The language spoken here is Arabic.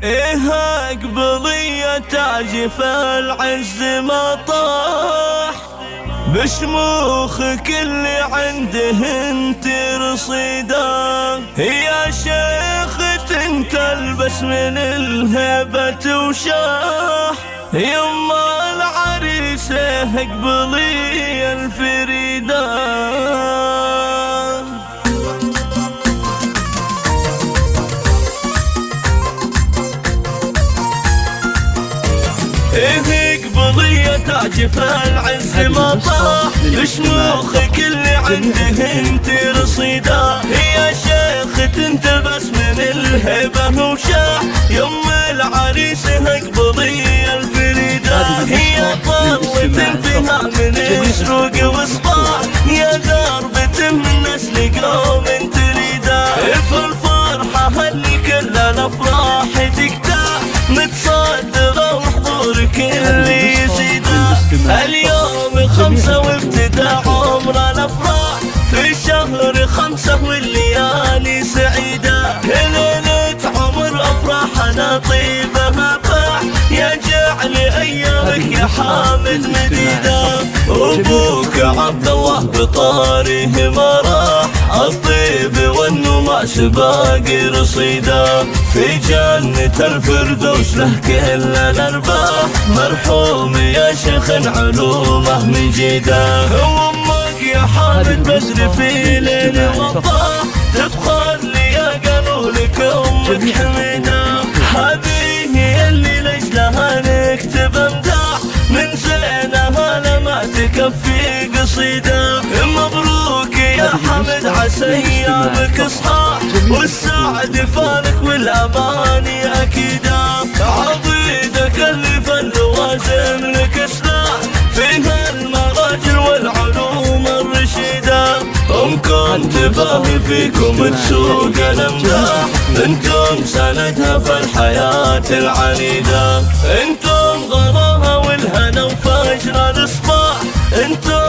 إيها قبلية تاج فالعز ما طاح بشموخك اللي عنده انت رصيده. يا شيخ تلبس من الهبة وشاح يما العريسة قبلية الفريدة. إيه قبلية تاج فالعز ما طاح بشموخك اللي عنده انت رصيده. يا شيخ تلبس من الهبة وشاح يم العريسة قبلية الفريدة. هي طلة فيها من شروق وصباح يا دربة من نسل قوم تريده. في الفرحة اللي كل الافراح تقتاح متصدرة وحضورك اللي يزيده. اليوم 5 وابتدى عمر الافراح في شهر 5 والليالي سعيدة. ليلة عمر افراحنا طيبها فاح يا جعل ايامك يا حامد مديدة. ابوك عبد الله بطاره ما راح الطيب والنماس باقي رصيده. في جنة الفردوس له كل الارباح مرحوم يا شيخ علومه مجيده. وامك يا حامد بدر في ليل الوفاه تفخر لي يا قالوا لك امك حميده. هذه هي اللي لاجلها نكتب امداح من زينها لما تكفي قصيده. مبروك يا حمد عسى ايامك صحاح والسعد فالك والاماني اكيده. عضيدك اللي في اللوازم لك سلاح فيها المراجل والعلوم الرشيده. كنت باهي فيكم تسوق الامداح انتم سندها في الحياة العنيدة. انتم غراها والهنا وفجر الاصباح انتم